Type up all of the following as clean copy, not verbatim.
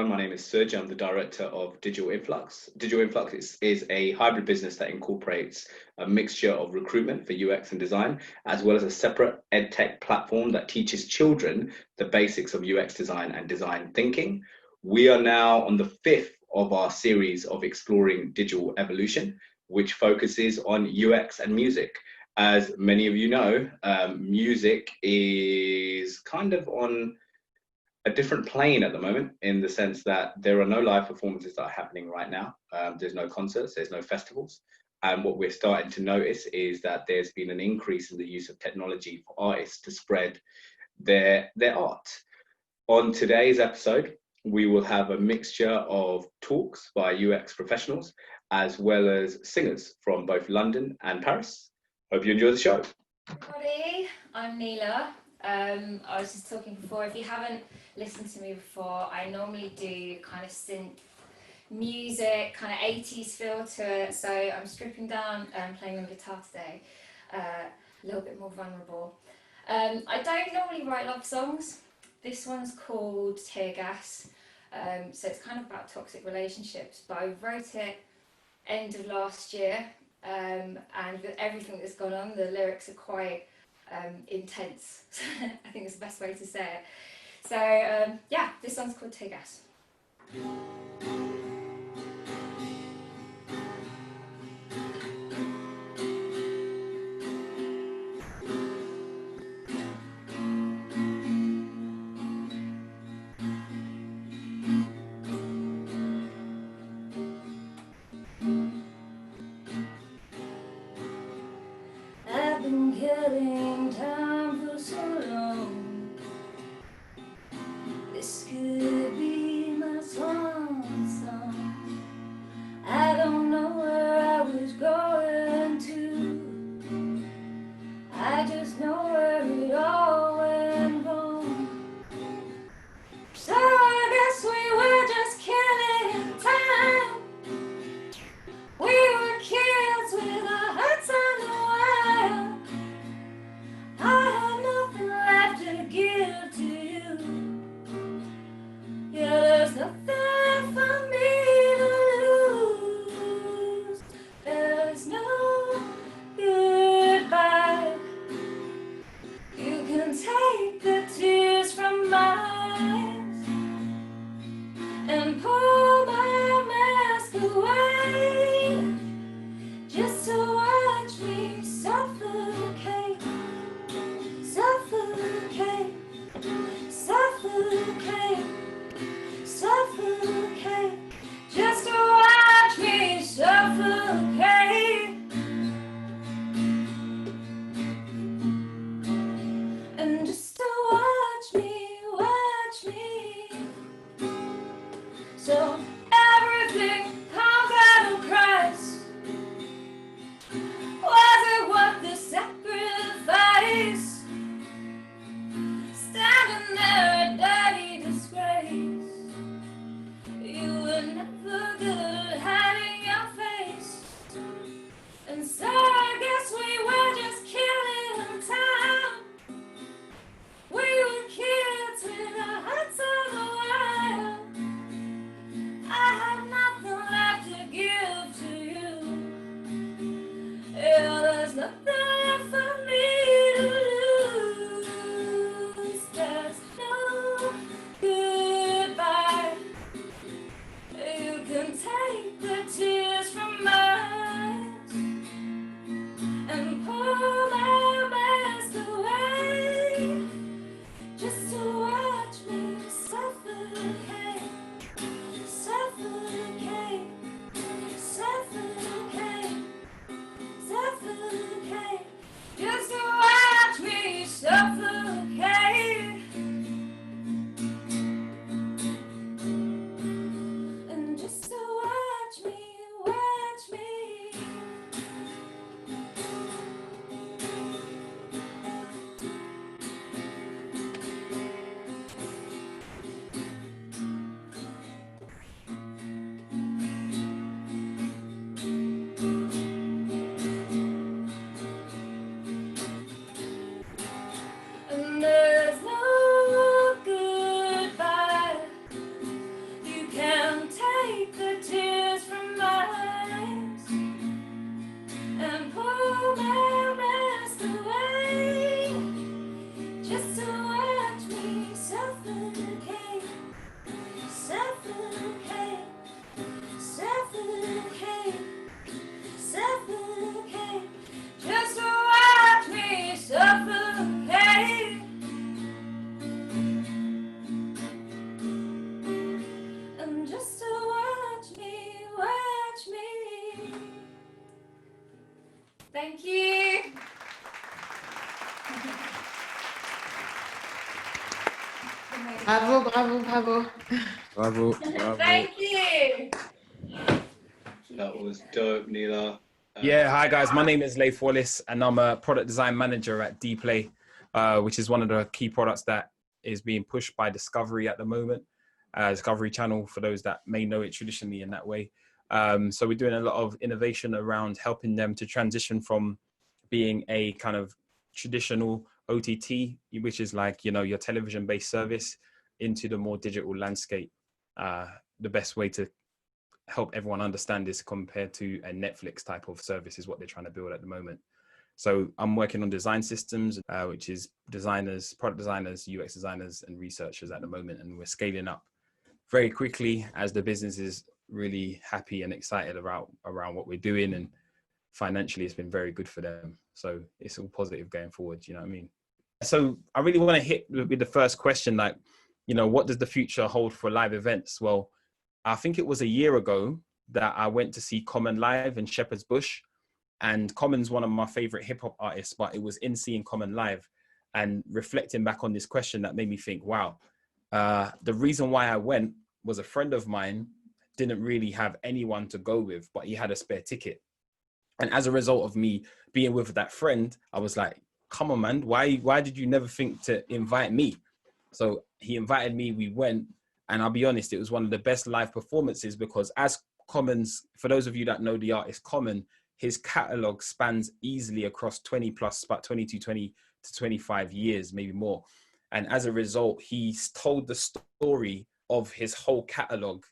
everyone. My name is Serge. I'm the director of Digital Influx. Digital Influx is a hybrid business that incorporates a mixture of recruitment for UX and design, as well as a separate edtech platform that teaches children the basics of UX design and design thinking. We are now on the 5th of our series of exploring digital evolution, which focuses on UX and music. As many of you know, music is kind of on a different plane at the moment, in the sense that there are no live performances that are happening right now. There's no concerts, there's no festivals. And what we're starting to notice is that there's been an increase in the use of technology for artists to spread their art. On today's episode, we will have a mixture of talks by UX professionals, as well as singers from both London and Paris. Hope you enjoy the show. Everybody, I'm Camila. I was just talking before, if you haven't listened to me before, I normally do kind of synth music, kind of 80s feel to it, so I'm stripping down and playing on guitar today, a little bit more vulnerable. I don't normally write love songs. This one's called Tear Gas, so it's kind of about toxic relationships, but I wrote it end of last year, and with everything that's gone on, the lyrics are quite intense. I think it's the best way to say it. So yeah, this song's called Tear Gas. I've been killing time for so long. This could be my swan song. I don't know where I was going to. I just know where it all went wrong. So I guess we were just killing time. We were kids with our hearts on the wire. I have nothing left to give to you. Yeah, there's nothing left for me to lose. There's no goodbye. You can take the tears from my eyes and pull my mask away, just to watch me suffocate, suffocate, suffocate, suffocate, just to watch me suffocate. And just to watch me. So everything comes at a price. Was it worth the sacrifice? Standing there a dirty disgrace. You were never good at hiding your face. And so I guess we were just killing time. We were kids with our hearts on the wire. I have nothing left to give to you. Yeah, there's nothing left for me to lose. There's no goodbye. You can take the tears from my eyes Thank you. Bravo, bravo, bravo. Bravo. Thank you. That was dope, Neela. Yeah, hi guys. My name is Laith Wallace, and I'm a product design manager at Dplay, which is one of the key products that is being pushed by Discovery at the moment. Discovery Channel, for those that may know it traditionally in that way. So we're doing a lot of innovation around helping them to transition from being a kind of traditional OTT, which is like, you know, your television-based service, into the more digital landscape. The best way to help everyone understand this compared to a Netflix type of service is what they're trying to build at the moment. So I'm working on design systems, which is designers, product designers, UX designers, and researchers at the moment. And we're scaling up very quickly as the business is really happy and excited around what we're doing. And financially, it's been very good for them. So it's all positive going forward. You know what I mean? So I really want to hit with the first question, like, you know, what does the future hold for live events? Well, I think it was a year ago that I went to see Common live in Shepherd's Bush. And Common's one of my favorite hip hop artists, but it was in seeing Common live and reflecting back on this question that made me think, wow, the reason why I went was a friend of mine didn't really have anyone to go with, but he had a spare ticket. And as a result of me being with that friend, I was like, come on, man, why did you never think to invite me? So he invited me, we went, and I'll be honest, it was one of the best live performances because as Common's, for those of you that know the artist Common, his catalog spans easily across 20 plus, about 20 to 25 years, maybe more. And as a result, he's told the story of his whole catalog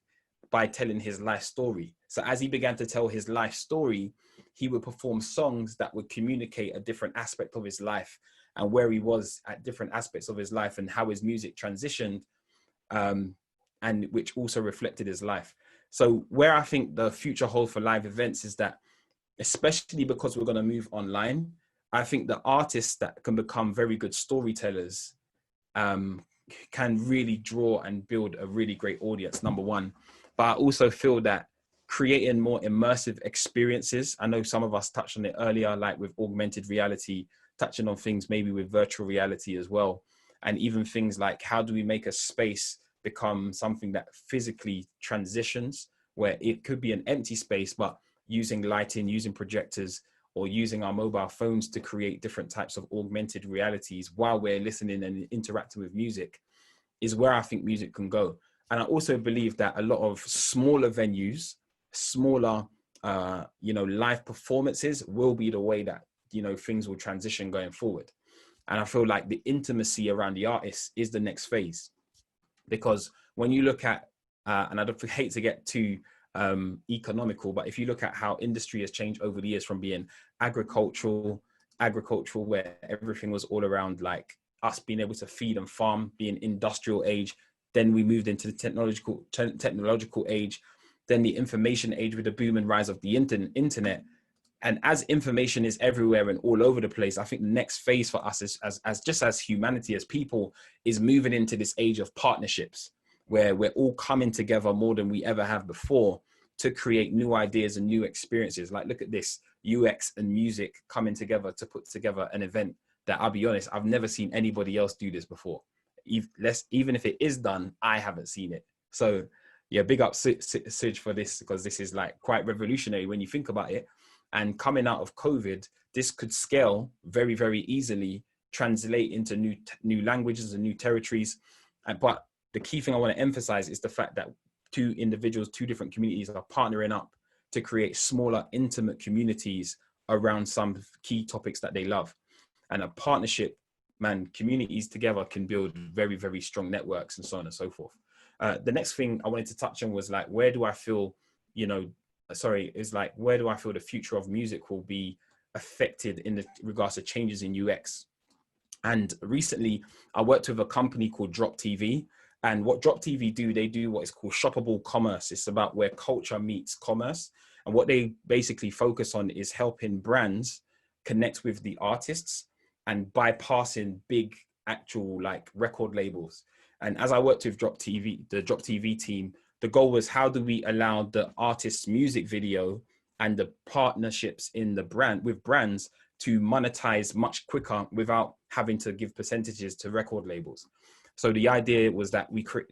by telling his life story. So as he began to tell his life story, he would perform songs that would communicate a different aspect of his life and where he was at different aspects of his life and how his music transitioned, and which also reflected his life. So where I think the future holds for live events is that, especially because we're going to move online, I think the artists that can become very good storytellers can really draw and build a really great audience, number one. But I also feel that creating more immersive experiences, I know some of us touched on it earlier, like with augmented reality, touching on things maybe with virtual reality as well. And even things like, how do we make a space become something that physically transitions, where it could be an empty space, but using lighting, using projectors, or using our mobile phones to create different types of augmented realities while we're listening and interacting with music, is where I think music can go. And I also believe that a lot of smaller venues, smaller, live performances will be the way that, you know, things will transition going forward. And I feel like the intimacy around the artists is the next phase. Because when you look at, and I don't hate to get too economical, but if you look at how industry has changed over the years from being agricultural, where everything was all around like us being able to feed and farm, being industrial age, then we moved into the technological age, then the information age with the boom and rise of the internet. And as information is everywhere and all over the place, I think the next phase for us is, as humanity, as people, is moving into this age of partnerships, where we're all coming together more than we ever have before to create new ideas and new experiences. Like, look at this, UX and music coming together to put together an event that, I'll be honest, I've never seen anybody else do this before. Even if it is done, I haven't seen it. So yeah, big up Suj for this, because this is like quite revolutionary when you think about it. And coming out of COVID, this could scale very, very easily, translate into new languages and new territories. But the key thing I want to emphasize is the fact that two individuals, two different communities are partnering up to create smaller, intimate communities around some key topics that they love. And a partnership, man, communities together can build very, very strong networks and so on and so forth. The next thing I wanted to touch on was like, where do I feel the future of music will be affected in regards to changes in UX. And recently I worked with a company called Drop TV, and what Drop TV do, they do what is called shoppable commerce. It's about where culture meets commerce. And what they basically focus on is helping brands connect with the artists and bypassing big actual like record labels. And as I worked with the Drop TV team, the goal was, how do we allow the artist's music video and the partnerships in the brand with brands to monetize much quicker without having to give percentages to record labels. So the idea was that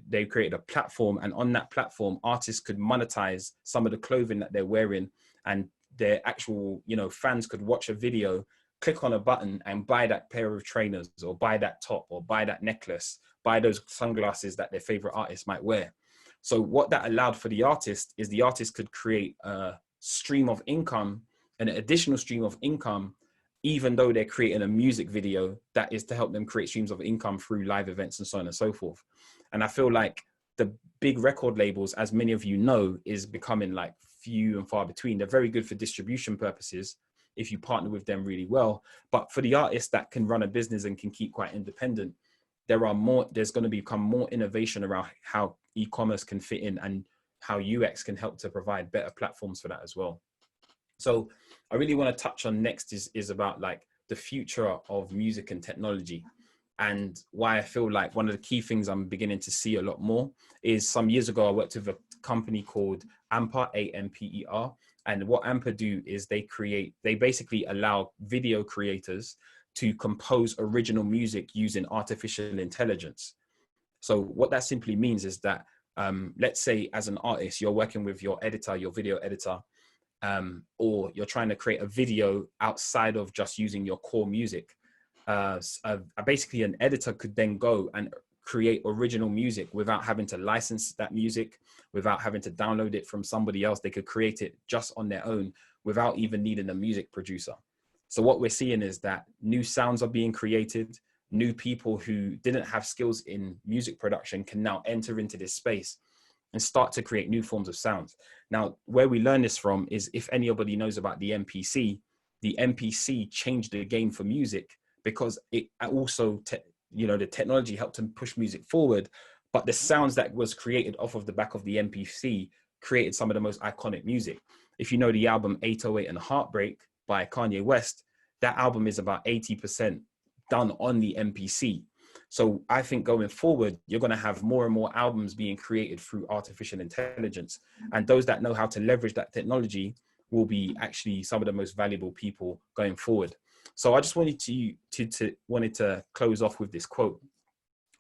they created a platform, and on that platform, artists could monetize some of the clothing that they're wearing, and their actual, fans could watch a video, click on a button and buy that pair of trainers, or buy that top, or buy that necklace, buy those sunglasses that their favorite artist might wear. So what that allowed for the artist is the artist could create a stream of income, an additional stream of income, even though they're creating a music video that is to help them create streams of income through live events and so on and so forth. And I feel like the big record labels, as many of you know, is becoming like few and far between. They're very good for distribution purposes if you partner with them really well. But for the artists that can run a business and can keep quite independent, there's going to become more innovation around how e-commerce can fit in and how UX can help to provide better platforms for that as well. So I really want to touch on next is about like the future of music and technology, and why I feel like one of the key things I'm beginning to see a lot more is, some years ago I worked with a company called Amper, AMPER, and what Amper do is they basically allow video creators to compose original music using artificial intelligence. So what that simply means is that let's say as an artist, you're working with your editor, your video editor, or you're trying to create a video outside of just using your core music. Basically an editor could then go and create original music without having to license that music, without having to download it from somebody else. They could create it just on their own without even needing a music producer. So what we're seeing is that new sounds are being created. New people who didn't have skills in music production can now enter into this space and start to create new forms of sounds. Now, where we learn this from is, if anybody knows about the MPC changed the game for music, because it also, the technology helped to push music forward, but the sounds that was created off of the back of the MPC created some of the most iconic music. If you know the album 808 and Heartbreak by Kanye West, that album is about 80% done on the MPC. So I think going forward, you're going to have more and more albums being created through artificial intelligence. And those that know how to leverage that technology will be actually some of the most valuable people going forward. So I just wanted to close off with this quote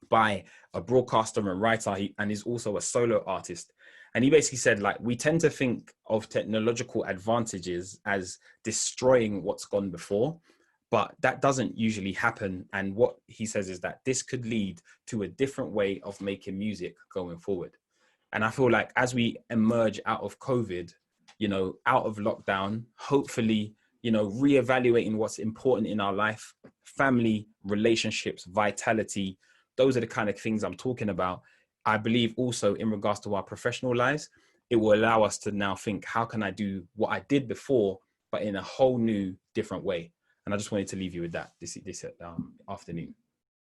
by a broadcaster and writer, and is also a solo artist. And he basically said, like, we tend to think of technological advantages as destroying what's gone before, but that doesn't usually happen. And what he says is that this could lead to a different way of making music going forward. And I feel like as we emerge out of COVID, out of lockdown, hopefully, reevaluating what's important in our life, family, relationships, vitality, those are the kind of things I'm talking about. I believe also in regards to our professional lives, it will allow us to now think, how can I do what I did before, but in a whole new, different way? And I just wanted to leave you with that this afternoon.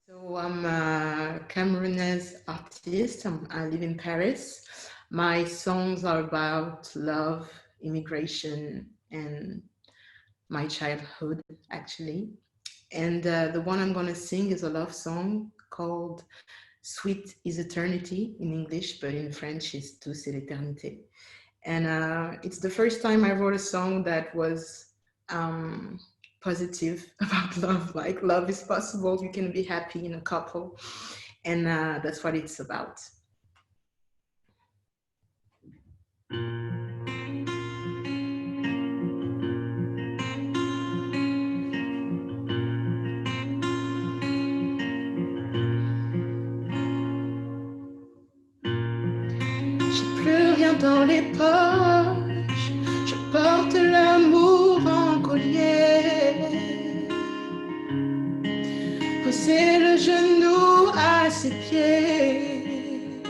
So I'm a Cameroonese artist. I live in Paris. My songs are about love, immigration, and my childhood, actually. And the one I'm going to sing is a love song called Sweet is Eternity in English, but in French it's Tout c'est l'éternité. And it's the first time I wrote a song that was positive about love, like love is possible, you can be happy in a couple, and that's what it's about. J'ai plus rien dans les poches, je porte l'amour en collier. Poser le genou à ses pieds.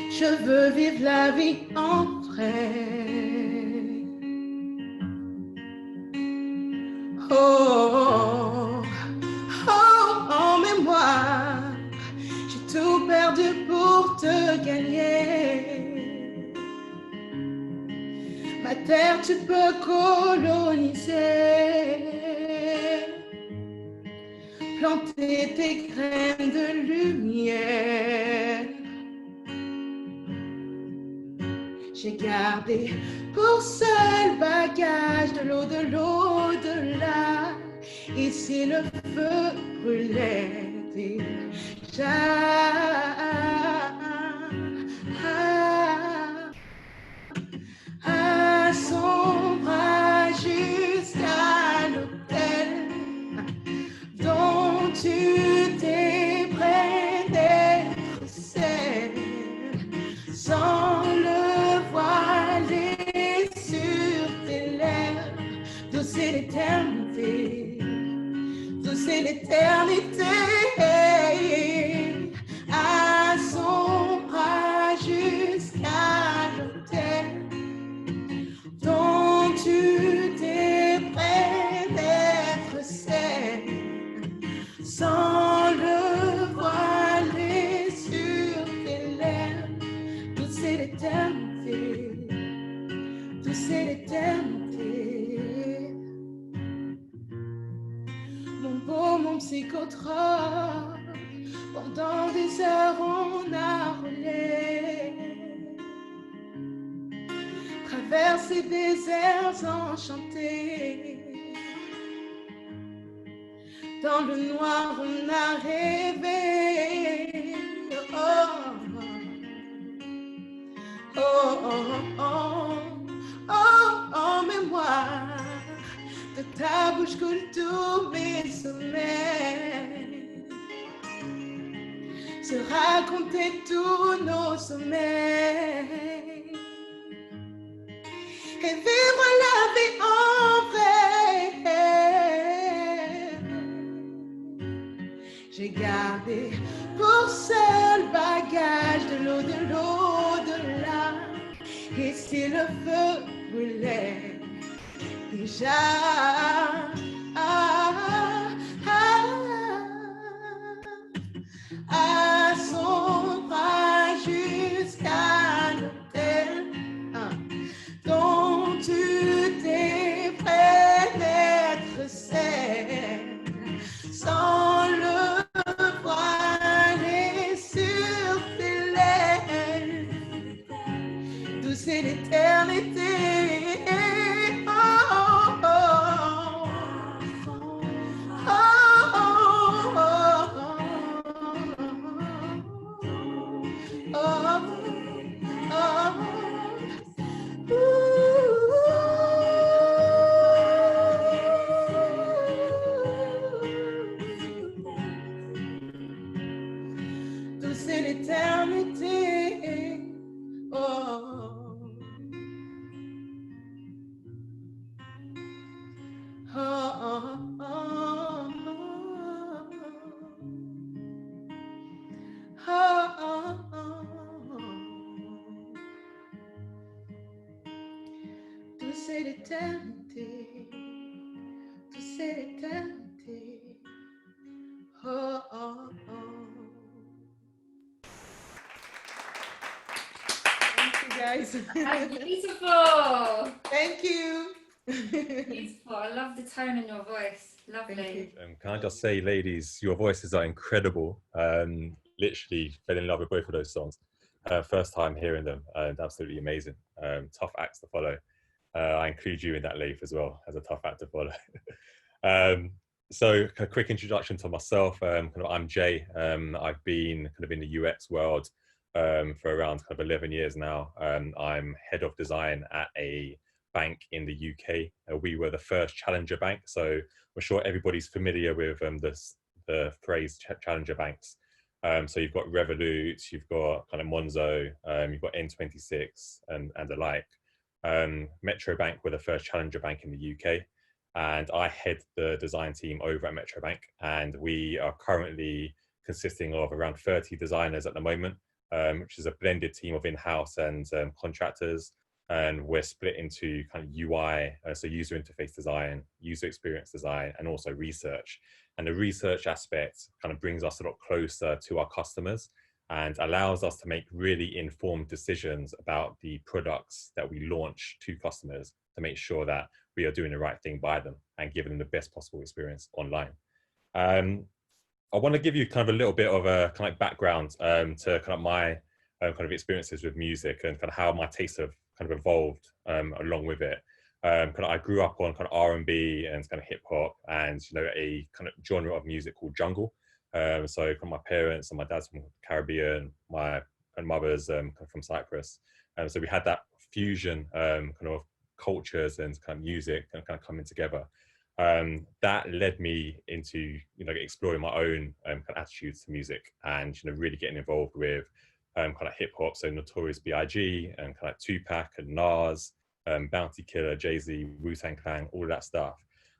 Je veux vivre la vie en vrai. Oh, oh, en mémoire, j'ai tout perdu pour te gagner. Ma terre, tu peux coloniser. Planter tes graines de lumière. J'ai gardé pour seul bagage de l'au-delà. Et si le feu brûlait déjà, un son bras jusqu'à l'hôtel dont tu t'es près d'être celle, sans le voiler sur tes lèvres, douce et l'éternité, douce et l'éternité, à son bras jusqu'à l'autel dont tu t'es près d'être celle, sans le voiler sur tes lèvres, douce et l'éternité, douce et l'éternité. Mon beau, mon psychotrope, pendant des heures on a roulé, traversé des airs enchantés. Dans le noir on a rêvé. Oh, oh, oh, oh, oh, oh, oh, mémoire de ta bouche coule tous mes sommeils, se raconter tous nos sommeils et vivre la vie en vrai. J'ai gardé pour seul bagage de l'au-delà. Et si le feu brûlait déjà, à son bras jusqu'à l'autel dont tu t'es près d'être celle, sans le voiler sur tes lèvres, douce et l'éternité. Oh, oh, oh, oh, oh, oh, oh, douce et l'éternité. Oh, oh, oh, oh, oh, oh, douce et l'éternité, douce et l'éternité. Oh, oh, oh. Thank you, guys. That's beautiful. Thank you. Beautiful. I love the tone in your voice. Thank Lovely. you. Can I just say, ladies, your voices are incredible. Literally fell in love with both of those songs. First time hearing them, and absolutely amazing. Tough acts to follow. I include you in that, Laith, as well, as a tough act to follow. So a quick introduction to myself. I'm Jay. I've been kind of in the UX world for around kind of 11 years now. I'm head of design at a bank in the UK. We were the first challenger bank, so I'm sure everybody's familiar with the phrase challenger banks. So you've got Revolut, you've got kind of Monzo, you've got N26 and the like. Metro Bank were the first challenger bank in the UK, and I head the design team over at Metro Bank, and we are currently consisting of around 30 designers at the moment, which is a blended team of in-house and contractors. And we're split into kind of UI, so user interface design, user experience design, and also research. And the research aspect kind of brings us a lot closer to our customers and allows us to make really informed decisions about the products that we launch to customers to make sure that we are doing the right thing by them and giving them the best possible experience online. I want to give you kind of a little bit of a kind of background to kind of my kind of experiences with music and kind of how my taste of kind of evolved along with it. I grew up on kind of R&B and kind of hip hop, and a kind of genre of music called jungle. So from my parents, and my dad's from the Caribbean, my mother's from Cyprus, so we had that fusion kind of cultures and kind of music and kind of coming together. That led me into exploring my own kind of attitudes to music, and really getting involved with kind of hip hop, so Notorious B.I.G. and kind of Tupac and Nas, Bounty Killer, Jay-Z, Wu-Tang Clan, all of that stuff.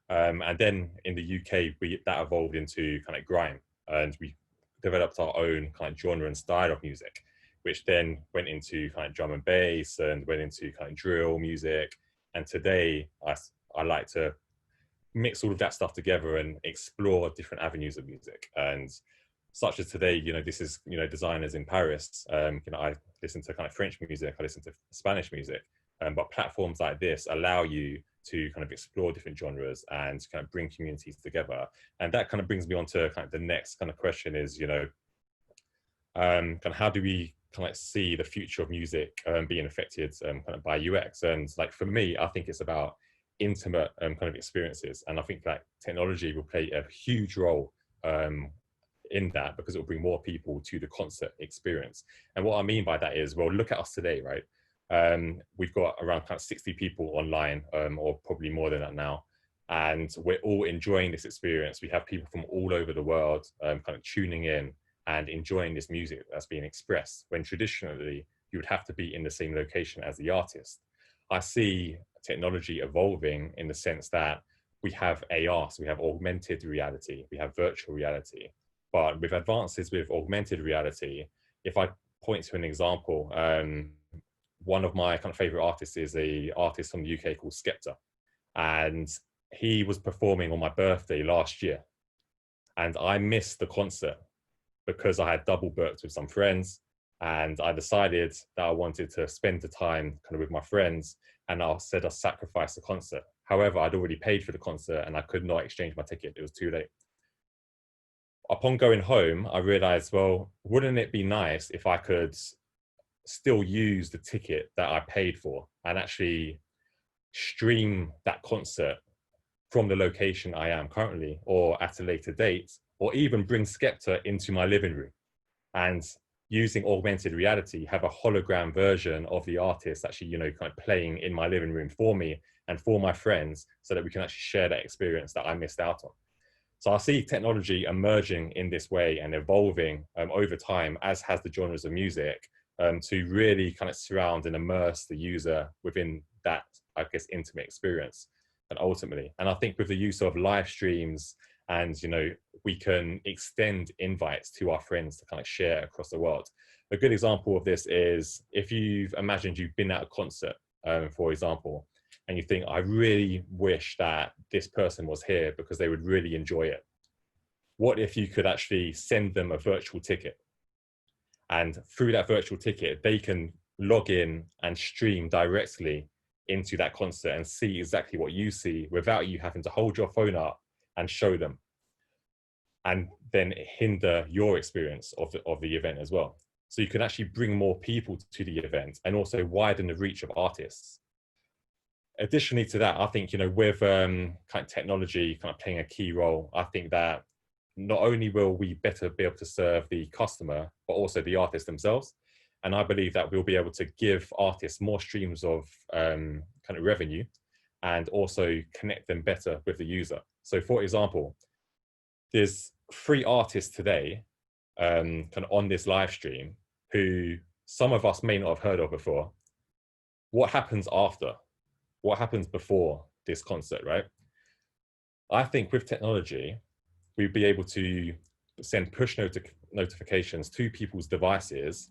And then in the UK, that evolved into kind of grime, and we developed our own kind of genre and style of music, which then went into kind of drum and bass and went into kind of drill music. And today, I like to mix all of that stuff together and explore different avenues of music. And such as today, this is, designers in Paris. I listen to kind of French music, I listen to Spanish music. But platforms like this allow you to kind of explore different genres and kind of bring communities together. And that kind of brings me on to kind of the next kind of question is, kind of how do we kind of see the future of music being affected kind of by UX? And like for me, I think it's about intimate kind of experiences. And I think that technology will play a huge role in that, because it will bring more people to the concert experience. And what I mean by that is, well, look at us today, right? We've got around kind of 60 people online, or probably more than that now, and we're all enjoying this experience. We have people from all over the world kind of tuning in and enjoying this music that's being expressed, when traditionally you would have to be in the same location as the artist. I see technology evolving in the sense that we have AR, so we have augmented reality, we have virtual reality. But with advances with augmented reality, if I point to an example, one of my kind of favorite artists is an artist from the UK called Skepta. And he was performing on my birthday last year. And I missed the concert because I had double booked with some friends. And I decided that I wanted to spend the time kind of with my friends. And I said I sacrificed the concert. However, I'd already paid for the concert and I could not exchange my ticket. It was too late. Upon going home, I realized, well, wouldn't it be nice if I could still use the ticket that I paid for and actually stream that concert from the location I am currently, or at a later date, or even bring Skepta into my living room and using augmented reality, have a hologram version of the artist actually, kind of playing in my living room for me and for my friends, so that we can actually share that experience that I missed out on. So I see technology emerging in this way and evolving over time, as has the genres of music, to really kind of surround and immerse the user within that, I guess, intimate experience. And ultimately, and I think with the use of live streams, and we can extend invites to our friends to kind of share across the world. A good example of this is if you've imagined you've been at a concert, for example, and you think, I really wish that this person was here because they would really enjoy it. What if you could actually send them a virtual ticket? And through that virtual ticket, they can log in and stream directly into that concert and see exactly what you see without you having to hold your phone up and show them, and then hinder your experience of the event as well. So you can actually bring more people to the event and also widen the reach of artists. Additionally to that, I think, with kind of technology kind of playing a key role, I think that not only will we better be able to serve the customer, but also the artists themselves. And I believe that we'll be able to give artists more streams of kind of revenue, and also connect them better with the user. So for example, there's 3 artists today kind of on this live stream who some of us may not have heard of before. What happens after? What happens before this concert, right? I think with technology, we'd be able to send push notifications to people's devices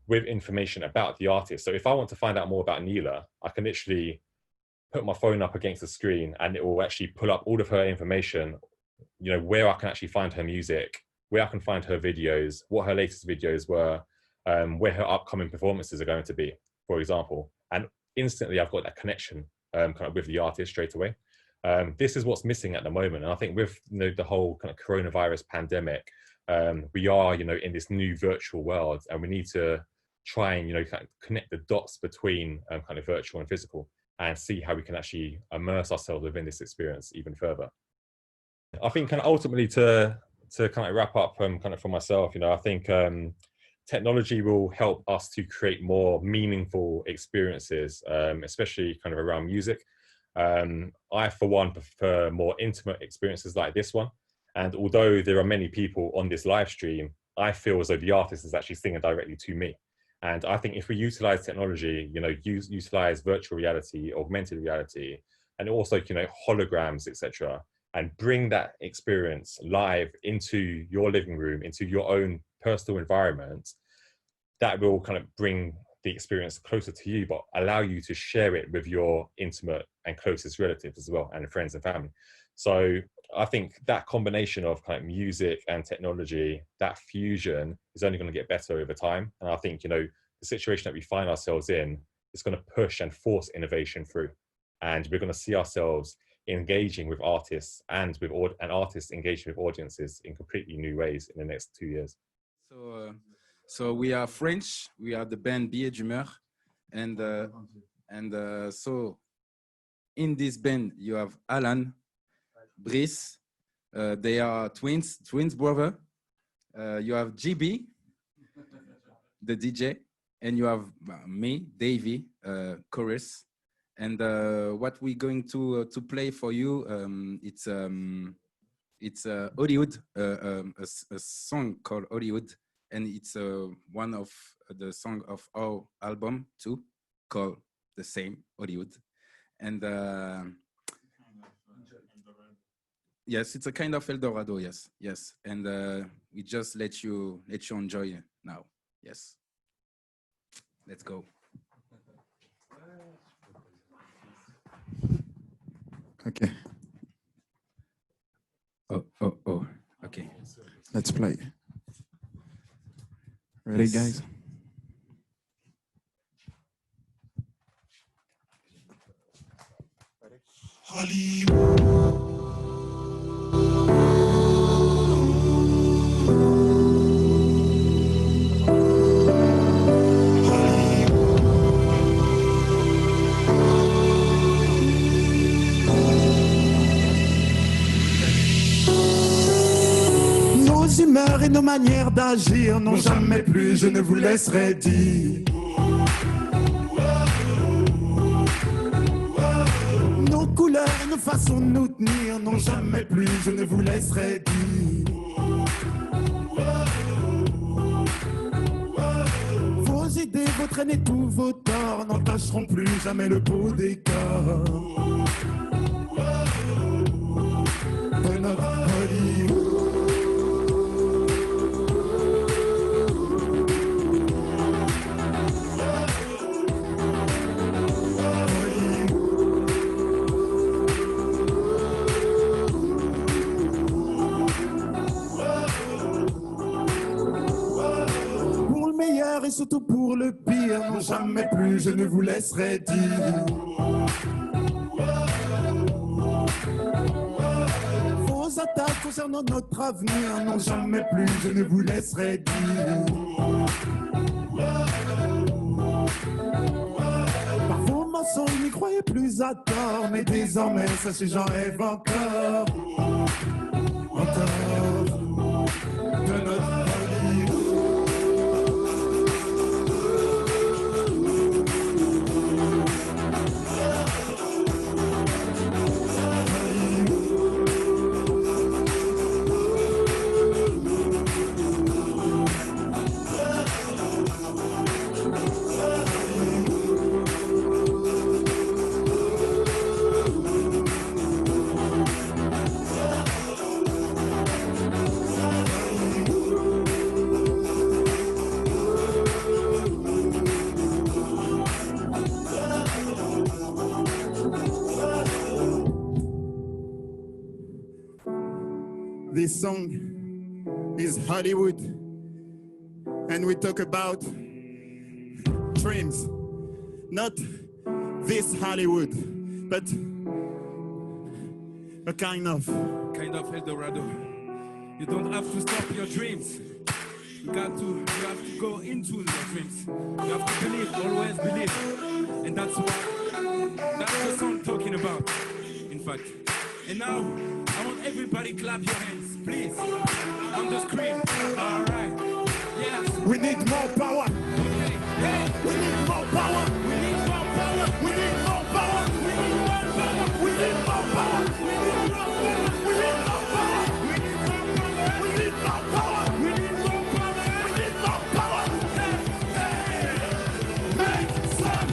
with information about the artist. So if I want to find out more about Neela, I can literally put my phone up against the screen and it will actually pull up all of her information, where I can actually find her music, where I can find her videos, what her latest videos were, where her upcoming performances are going to be, for example. And instantly I've got that connection kind of with the artist straight away. This is what's missing at the moment. And I think with the whole kind of coronavirus pandemic, we are in this new virtual world, and we need to try and, kind of connect the dots between kind of virtual and physical, and see how we can actually immerse ourselves within this experience even further. I think kind of ultimately to kind of wrap up kind of for myself, I think technology will help us to create more meaningful experiences, especially kind of around music. I, for one, prefer more intimate experiences like this one. And although there are many people on this live stream, I feel as though the artist is actually singing directly to me. And I think if we utilize technology, utilize virtual reality, augmented reality, and also, holograms, etc., and bring that experience live into your living room, into your own personal environment, that will kind of bring the experience closer to you, but allow you to share it with your intimate and closest relatives as well, and friends and family. So I think that combination of kind of music and technology, that fusion, is only going to get better over time. And I think, the situation that we find ourselves in is going to push and force innovation through. And we're going to see ourselves engaging with artists and artists engaging with audiences in completely new ways in the next 2 years. So we are French. We are the band Billet d'Humeur, and so in this band you have Alan, Brice. They are twins brother. You have GB, the DJ, and you have me, Davey, chorus. And what we're going to play for you, it's Hollywood, a song called Hollywood, and it's one of the song of our album too, called the same, Hollywood. And yes, it's a kind of Eldorado, yes. And we just let you enjoy it now. Yes, let's go. Okay. Oh. Okay. Let's play. Ready, guys? Nos humeurs et nos manières d'agir n'ont jamais plus, je ne vous laisserai dire. Nos couleurs et nos façons de nous tenir n'ont jamais plus, je ne vous laisserai dire. Vos idées, vos traînées, tous vos torts n'entacheront plus jamais le beau décor de notre Hollywood. Et surtout pour le pire, non jamais plus, je ne vous laisserai dire. Vos attaques concernant notre avenir, non jamais plus, je ne vous laisserai dire. Par vos mensonges, n'y croyez plus à tort, mais désormais, sachez, j'en rêve encore. Encore de notre This song is Hollywood, and we talk about dreams, not this Hollywood, but a kind of Eldorado. You don't have to stop your dreams. You have to go into the dreams. You have to believe, always believe. And that's the song talking about, in fact. And now, I want everybody clap your hands, please. On the screen. All right. Yes. We need more power. Okay. Hey. We need more power. We need more power. We need more power. We need more power. We need more power. We need more power. We need more power. We need more power. We need more power. We need more power. We need more power. Make some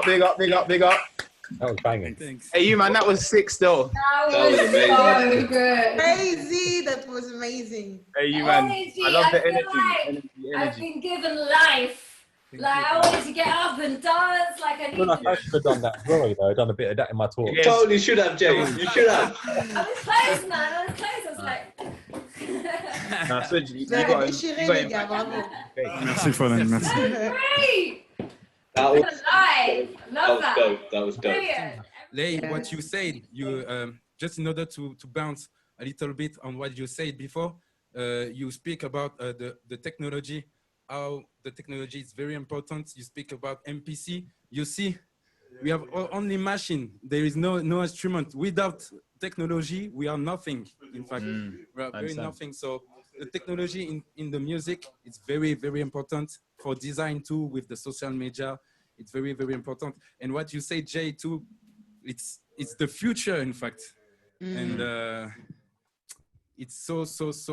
Big up. That was banging. Thanks. Hey, you man, that was sick still. That was was amazing. so good. Crazy, that was amazing. Hey, you man, Energy, I love the feel energy. like I've been given life. Like I wanted to get up and dance. Like I Well, need I should have done that as well, you know, done a bit of that in my talk. You totally should have, James. You should have. I was close, man. I was close. I was like. Nah, so you Vous avez got déchiré, him. les gars, bravo. Merci, Fräulein, merci. Great. That was, Alive. Love that. dope. That was dope. Brilliant. Lay, what you said, you just in order to bounce a little bit on what you said before, you speak about the technology, how the technology is very important. You speak about MPC. You see, we have only machine. There is no instrument. Without technology, we are nothing. In fact, we are very nothing. So the technology in the music is very, very important for design too. With the social media, it's very, very important. And what you say, Jay, too, it's the future, in fact. And it's so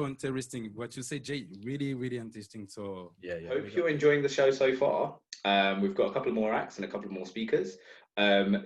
interesting. What you say, Jay, really, really interesting. So Yeah. Hope you're enjoying the show so far. We've got a couple more acts and a couple more speakers.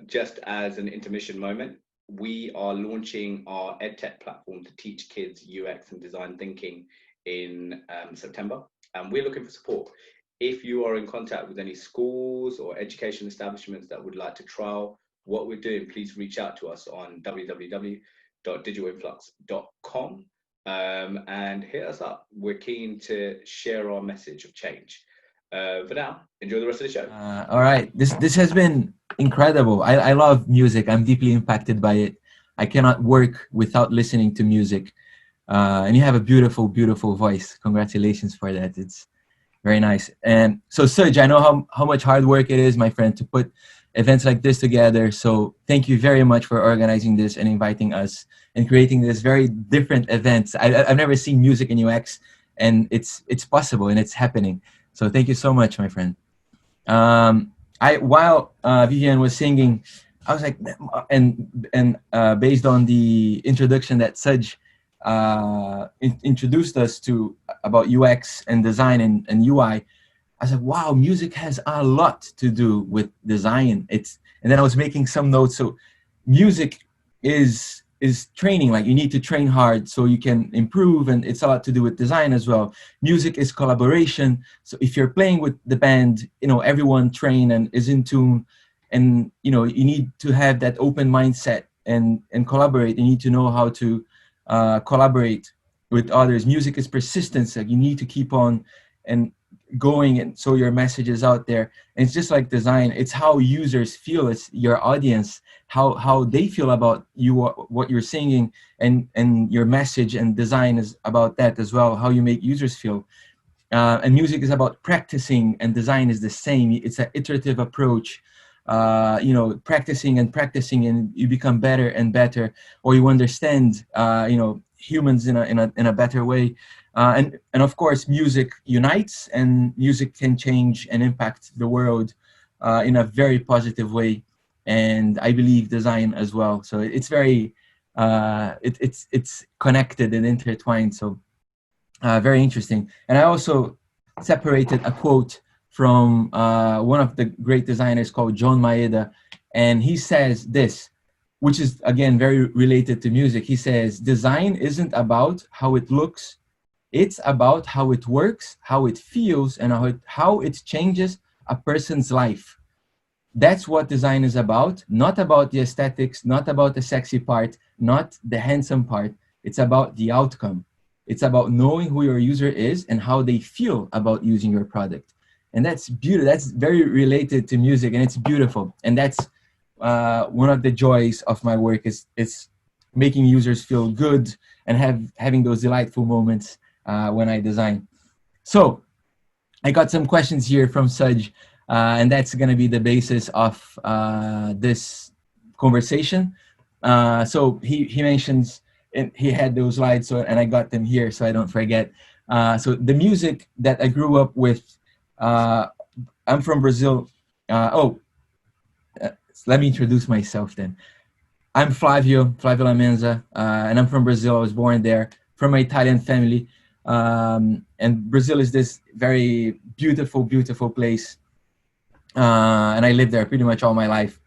Just as an intermission moment, we are launching our EdTech platform to teach kids UX and design thinking in September, and we're looking for support. If you are in contact with any schools or education establishments that would like to trial what we're doing, please reach out to us on www.digitalinflux.com and hit us up. We're keen to share our message of change. For now, enjoy the rest of the show. All right, this has been incredible. I love music. I'm deeply impacted by it. I cannot work without listening to music. And you have a beautiful, beautiful voice. Congratulations for that. It's very nice. And so, Serge, I know how much hard work it is, my friend, to put events like this together. So thank you very much for organizing this and inviting us and creating this very different events. I've never seen music in UX, and it's possible and it's happening. So thank you so much, my friend. While Vivian was singing, I was like, and based on the introduction that Serge introduced us to about UX and design and UI, I said, wow, music has a lot to do with design. And then I was making some notes. So music is training. Like, you need to train hard so you can improve, and it's a lot to do with design as well. Music is collaboration. So if you're playing with the band, everyone train and is in tune, and you need to have that open mindset and collaborate. You need to know how to collaborate with others. Music is persistence. Like, you need to keep on and going, and so your message is out there. And it's just like design. It's how users feel. It's your audience, how they feel about you, what you're singing, and your message. And design is about that as well, how you make users feel. And music is about practicing, and design is the same. It's an iterative approach you know, practicing and practicing, and you become better and better, or you understand, you know, humans in a better way. And of course, music unites, and music can change and impact the world in a very positive way. And I believe design as well. So it's very, it's connected and intertwined. So very interesting. And I also separated a quote from one of the great designers called John Maeda. And he says this, which is, again, very related to music. He says, design isn't about how it looks. It's about how it works, how it feels, and how it changes a person's life. That's what design is about, not about the aesthetics, not about the sexy part, not the handsome part. It's about the outcome. It's about knowing who your user is and how they feel about using your product. And that's beautiful. That's very related to music, and it's beautiful. And that's one of the joys of my work is making users feel good and having those delightful moments when I design. So I got some questions here from Saj, and that's going to be the basis of this conversation. So he mentions, and he had those slides, so, and I got them here so I don't forget. So the music that I grew up with, I'm from Brazil. Let me introduce myself then. I'm Flavio Lamenza, and I'm from Brazil. I was born there, from an Italian family. And Brazil is this very beautiful, beautiful place. And I lived there pretty much all my life.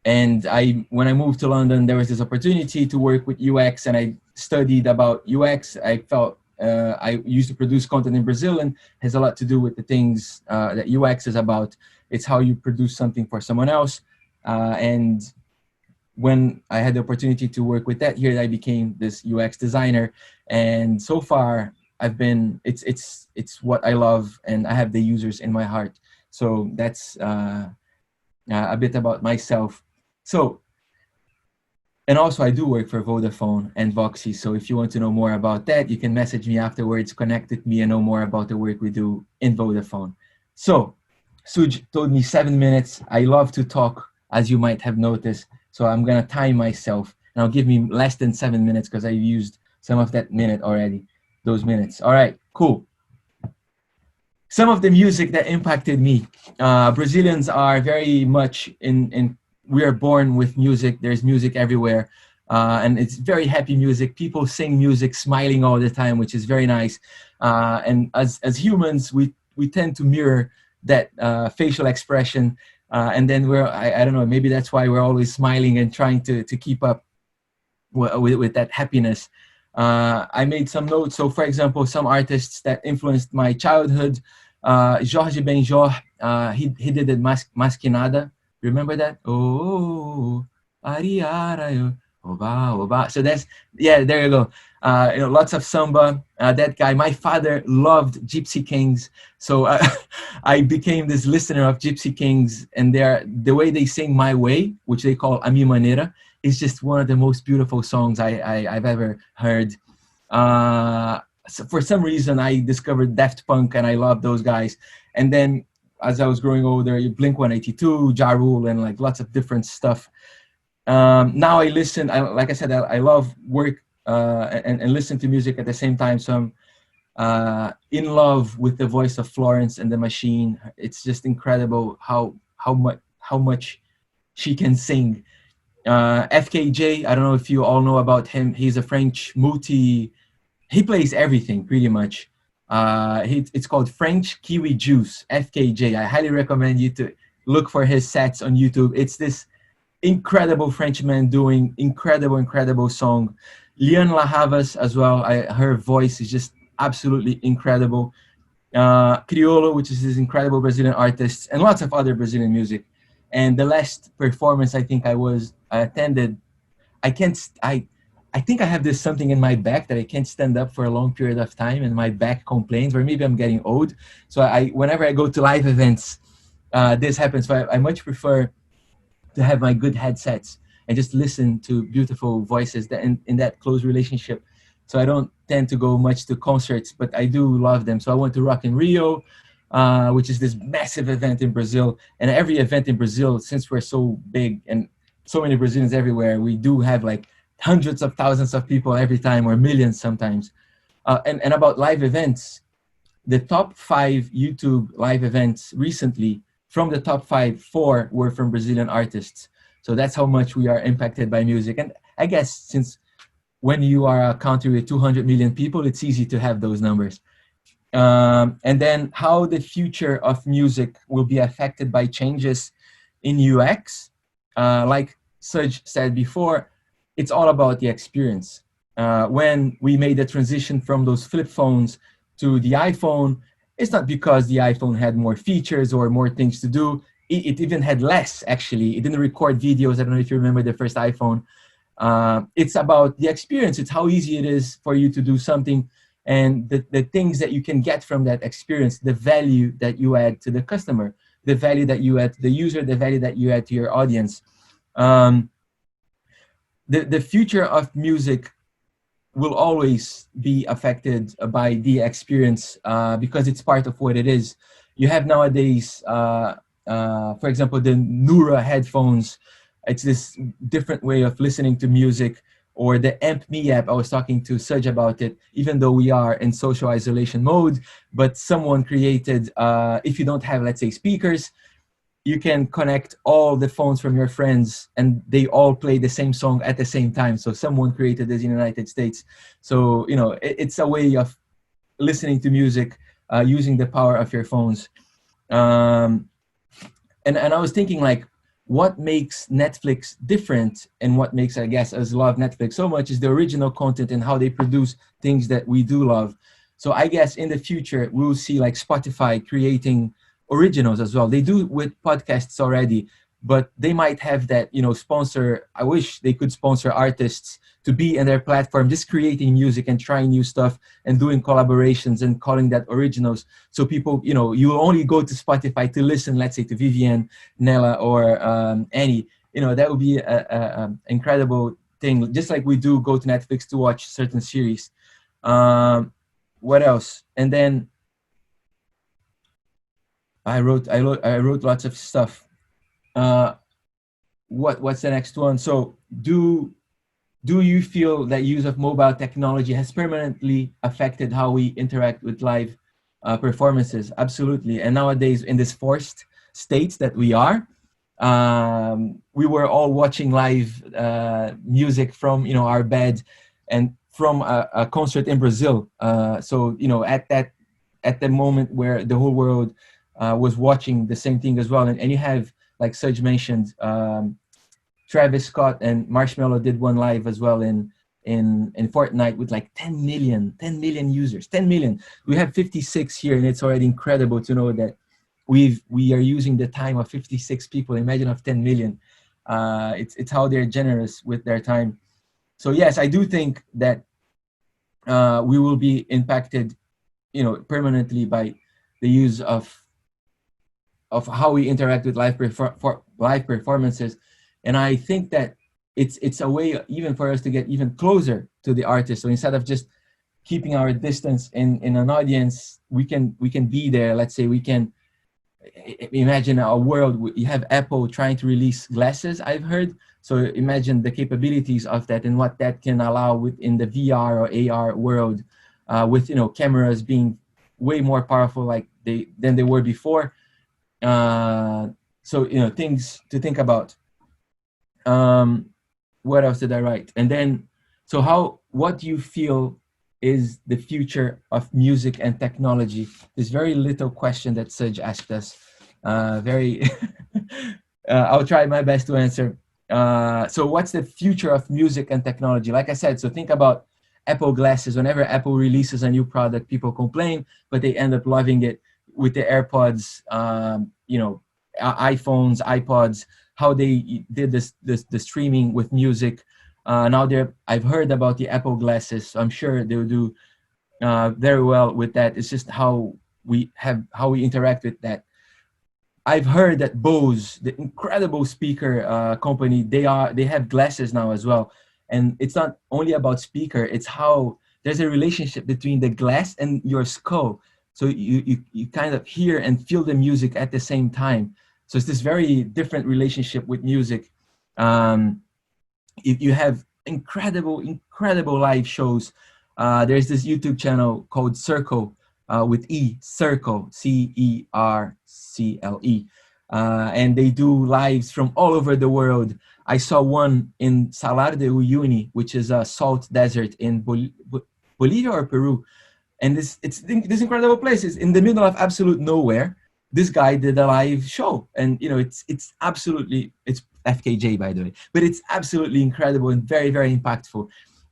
And when I moved to London, there was this opportunity to work with UX, and I studied about UX. I felt I used to produce content in Brazil, and has a lot to do with the things that UX is about. It's how you produce something for someone else. And when I had the opportunity to work with that here, I became this UX designer. And so far, it's what I love, and I have the users in my heart. So that's a bit about myself. So, and also I do work for Vodafone and Voxy. So if you want to know more about that, you can message me afterwards, connect with me, and know more about the work we do in Vodafone. So Suj told me 7 minutes. I love to talk, as you might have noticed. So I'm going to time myself, and I'll give me less than 7 minutes because I used some of that minute already, those minutes. All right, cool. Some of the music that impacted me. Brazilians are very much we are born with music. There's music everywhere. And it's very happy music. People sing music smiling all the time, which is very nice. And as humans, we tend to mirror that facial expression. And then I don't know, maybe that's why we're always smiling and trying to keep up with that happiness. I made some notes. So for example, some artists that influenced my childhood, Jorge Benjor, he did it Masquinada. Remember that? Oh, Ariara, Oba, Oba. So that's, yeah, there you go. Lots of samba. That guy, my father loved Gypsy Kings. So I became this listener of Gypsy Kings, and the way they sing My Way, which they call A Mi Maneira, is just one of the most beautiful songs I've ever heard. So for some reason, I discovered Daft Punk, and I love those guys. And then as I was growing older, Blink-182, Ja Rule, and like lots of different stuff. Now I listen, like I said, I love work and listen to music at the same time. So I'm in love with the voice of Florence and the Machine. It's just incredible how much she can sing. FKJ, I don't know if you all know about him. He's a French he plays everything pretty much. It's called French Kiwi Juice, FKJ. I highly recommend you to look for his sets on YouTube. It's this incredible Frenchman doing incredible song. Liane La Havas as well. Her voice is just absolutely incredible. Criolo, which is this incredible Brazilian artist, and lots of other Brazilian music. And the last performance I think I attended, I think I have this something in my back that I can't stand up for a long period of time, and my back complains, or maybe I'm getting old. So whenever I go to live events, this happens. So I much prefer to have my good headsets and just listen to beautiful voices that in that close relationship. So I don't tend to go much to concerts, but I do love them. So I went to Rock in Rio. which is this massive event in Brazil. And every event in Brazil, since we're so big and so many Brazilians everywhere, we do have like hundreds of thousands of people every time, or millions sometimes. And about live events, the top 5 YouTube live events recently, from the top 5, 4 were from Brazilian artists. So that's how much we are impacted by music. And I guess since when you are a country with 200 million people, it's easy to have those numbers. And then how the future of music will be affected by changes in UX. Like Serge said before, it's all about the experience. When we made the transition from those flip phones to the iPhone, it's not because the iPhone had more features or more things to do. It even had less, actually. It didn't record videos. I don't know if you remember the first iPhone. It's about the experience. It's how easy it is for you to do something, and the things that you can get from that experience, the value that you add to the customer, the value that you add to the user, the value that you add to your audience. The future of music will always be affected by the experience because it's part of what it is. You have nowadays, for example, the Neura headphones. It's this different way of listening to music, or the AmpMe app. I was talking to Serge about it, even though we are in social isolation mode, but someone created, if you don't have, let's say, speakers, you can connect all the phones from your friends and they all play the same song at the same time. So someone created this in the United States. So, you know, it's a way of listening to music using the power of your phones. And I was thinking, like, what makes Netflix different, and what makes, I guess, us love Netflix so much is the original content and how they produce things that we do love. So I guess in the future, we'll see like Spotify creating originals as well. They do with podcasts already, but they might have that, you know, sponsor. I wish they could sponsor artists to be in their platform, just creating music and trying new stuff and doing collaborations and calling that originals. So people, you know, you only go to Spotify to listen, let's say, to Vivienne, Nella, or Annie. You know, that would be an incredible thing. Just like we do go to Netflix to watch certain series. What else? And then I wrote lots of stuff. What's the next one? So do you feel that use of mobile technology has permanently affected how we interact with live performances? Absolutely. And nowadays, in this forced state that we are, we were all watching live music from, you know, our bed and from a concert in Brazil. So, you know, at the moment where the whole world was watching the same thing as well. And you have, like Serge mentioned, Travis Scott and Marshmello did one live as well in Fortnite with like 10 million users, 10 million. We have 56 here, and it's already incredible to know that we are using the time of 56 people. Imagine of 10 million. It's how they're generous with their time. So yes, I do think that we will be impacted, you know, permanently by the use of how we interact with live performances. And I think that it's a way even for us to get even closer to the artist. So instead of just keeping our distance in an audience, we can be there. Let's say we can imagine a world. You have Apple trying to release glasses, I've heard. So imagine the capabilities of that and what that can allow within the VR or AR world, with, you know, cameras being way more powerful than they were before. So, you know, things to think about. What else did I write? And then, so what do you feel is the future of music and technology? This very little question that Serge asked us. I'll try my best to answer. So what's the future of music and technology? Like I said, so think about Apple glasses. Whenever Apple releases a new product, people complain, but they end up loving it. With the AirPods, you know, iPhones, iPods, how they did the streaming with music. Now I've heard about the Apple glasses, so I'm sure they'll do very well with that. It's just how we interact with that. I've heard that Bose, the incredible speaker company, they have glasses now as well. And it's not only about speaker, it's how there's a relationship between the glass and your skull. So you kind of hear and feel the music at the same time. So it's this very different relationship with music. You have incredible live shows. There's this YouTube channel called Circle, with Circle, Cercle, and they do lives from all over the world. I saw one in Salar de Uyuni, which is a salt desert in Bolivia or Peru, and this incredible place is in the middle of absolute nowhere. This guy did a live show, and it's FKJ, by the way, but it's absolutely incredible and very, very impactful.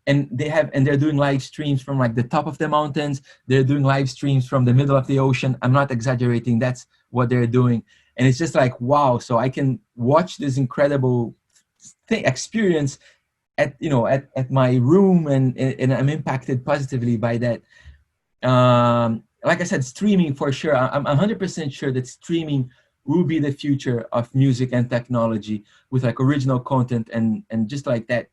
And they're doing live streams from like the top of the mountains. They're doing live streams from the middle of the ocean. I'm not exaggerating. That's what they're doing. And it's just like, wow. So I can watch this incredible experience at my room, and I'm impacted positively by that. Like I said, streaming for sure. I'm 100% sure that streaming will be the future of music and technology, with like original content and just like that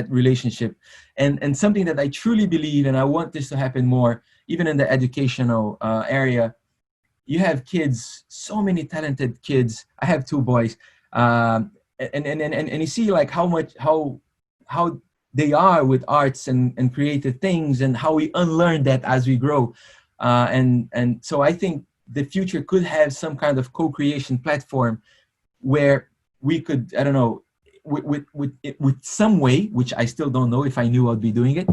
relationship, and something that I truly believe, and I want this to happen more, even in the educational area. You have kids, so many talented kids. I have 2 boys, and you see like how they are with arts and creative things, and how we unlearn that as we grow. And so I think the future could have some kind of co-creation platform where we could, I don't know, with some way, which I still don't know. If I knew, I'd be doing it.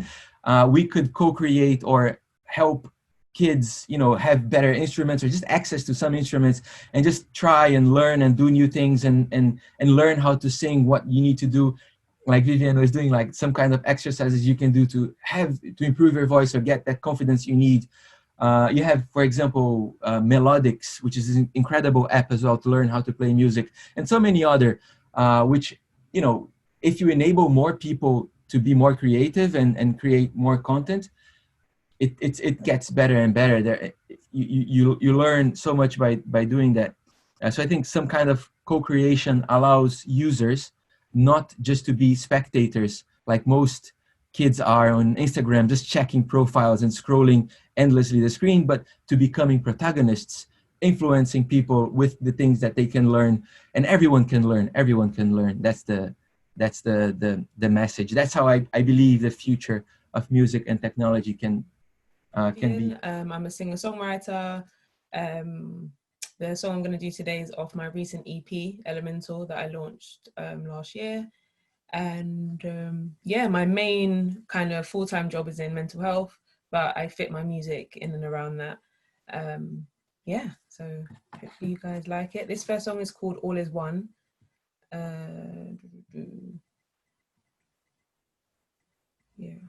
We could co-create or help kids, have better instruments, or just access to some instruments, and just try and learn and do new things, and learn how to sing, what you need to do. Like Vivian was doing, like some kind of exercises you can do to improve your voice or get that confidence you need. You have, for example, Melodics, which is an incredible app as well to learn how to play music, and so many other, which, if you enable more people to be more creative and create more content, it gets better and better. There, you learn so much by doing that. So I think some kind of co-creation allows users not just to be spectators, like most kids are on Instagram, just checking profiles and scrolling endlessly the screen, but to becoming protagonists, influencing people with the things that they can learn. And everyone can learn. That's the message. That's how I believe the future of music and technology can be. I'm a singer-songwriter. The song I'm going to do today is off my recent EP, Elemental, that I launched last year. And yeah, my main kind of full-time job is in mental health, but I fit my music in and around that. Yeah, so hopefully you guys like it. This first song is called All Is One. Yeah.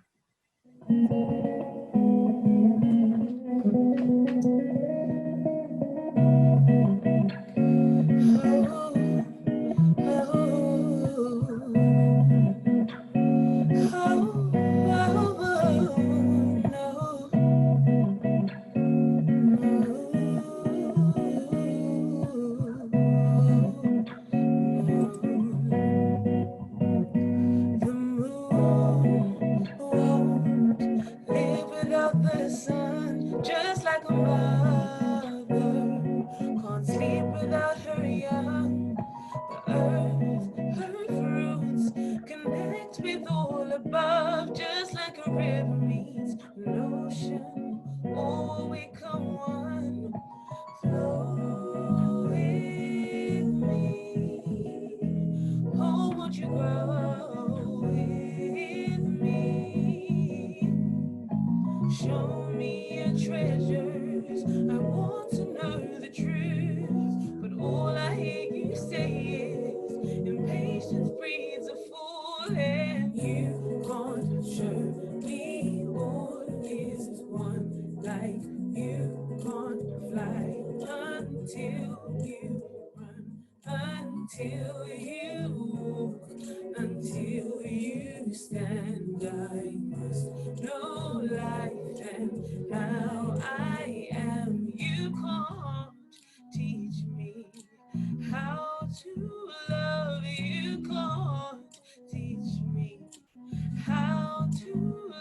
Just like a mother can't sleep without her young. The earth, her roots connect with all above, just like a river meets an ocean. Oh, we come one. Flow with me. Oh, won't you grow with me? Show me your treasures. I want to know the truth, but all I hear you say is impatience breeds a fool, and you can't show me all is one. Like you can't fly until you run, until you stand. I must know life and how I am. You can't teach me how to love. You can't teach me how to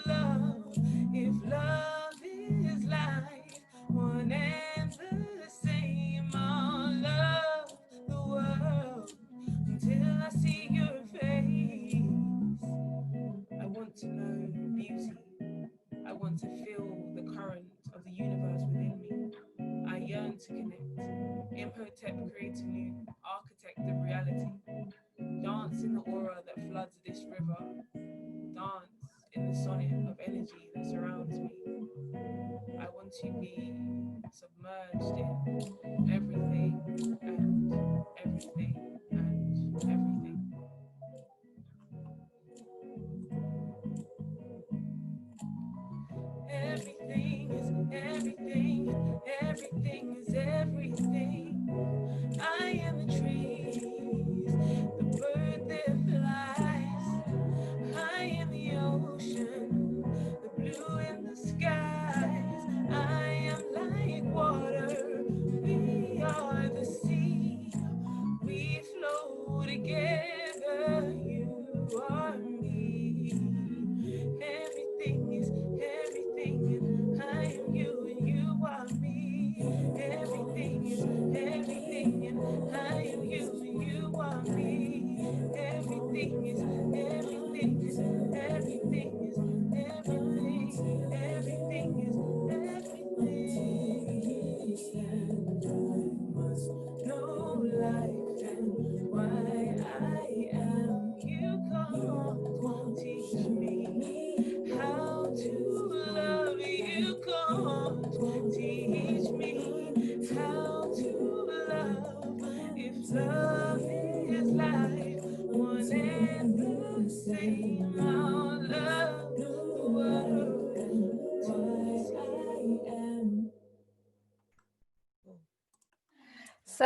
love. If love is life, architect creatively architect the reality. Dance in the aura that floods this river. Dance in the sonnet of energy that surrounds me. I want to be submerged in everything and everything and everything. Everything is everything, everything is everything. I am the trees, the bird that flies. I am the ocean, the blue in the skies. I am like water, we are the sea. We flow together, you are me. Everything is everything, and I am you and you are me. Everything is everything, and I am you and you are me. Everything is everything, is everything is everything, everything is everything. And I must know life and why I am. You can't teach me how to love. You can't teach me how to love. If love is life, one and the same, I'll love the world and why I am. So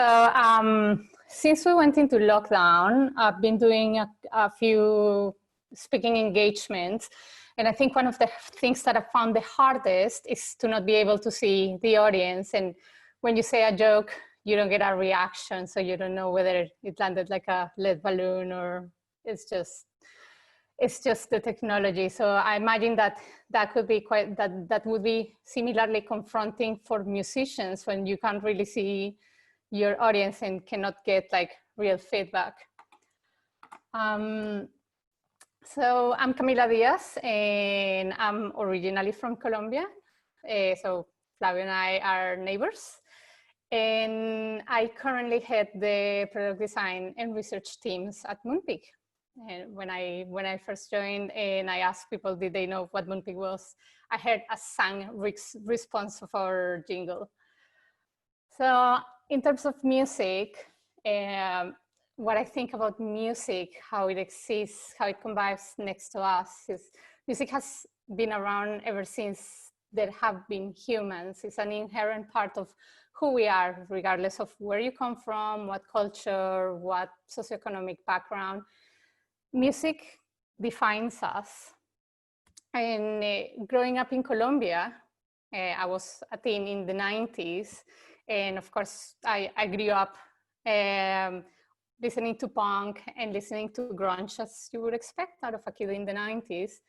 since we went into lockdown, I've been doing a few speaking engagements. And I think one of the things that I found the hardest is to not be able to see the audience. And when you say a joke, you don't get a reaction. So you don't know whether it landed like a lead balloon or it's just the technology. So I imagine that could be that would be similarly confronting for musicians when you can't really see your audience and cannot get like real feedback. So I'm Camila Diaz and I'm originally from Colombia. So Flavio and I are neighbors. And I currently head the product design and research teams at Moonpig. And when I first joined and I asked people, did they know what Moonpig was? I heard a sang response of our jingle. So in terms of music, what I think about music, how it exists, how it combines next to us is music has been around ever since there have been humans. It's an inherent part of who we are, regardless of where you come from, what culture, what socioeconomic background. Music defines us. And growing up in Colombia, I was a teen in the 90s. And of course, I grew up listening to punk and listening to grunge, as you would expect out of a kid in the 90s.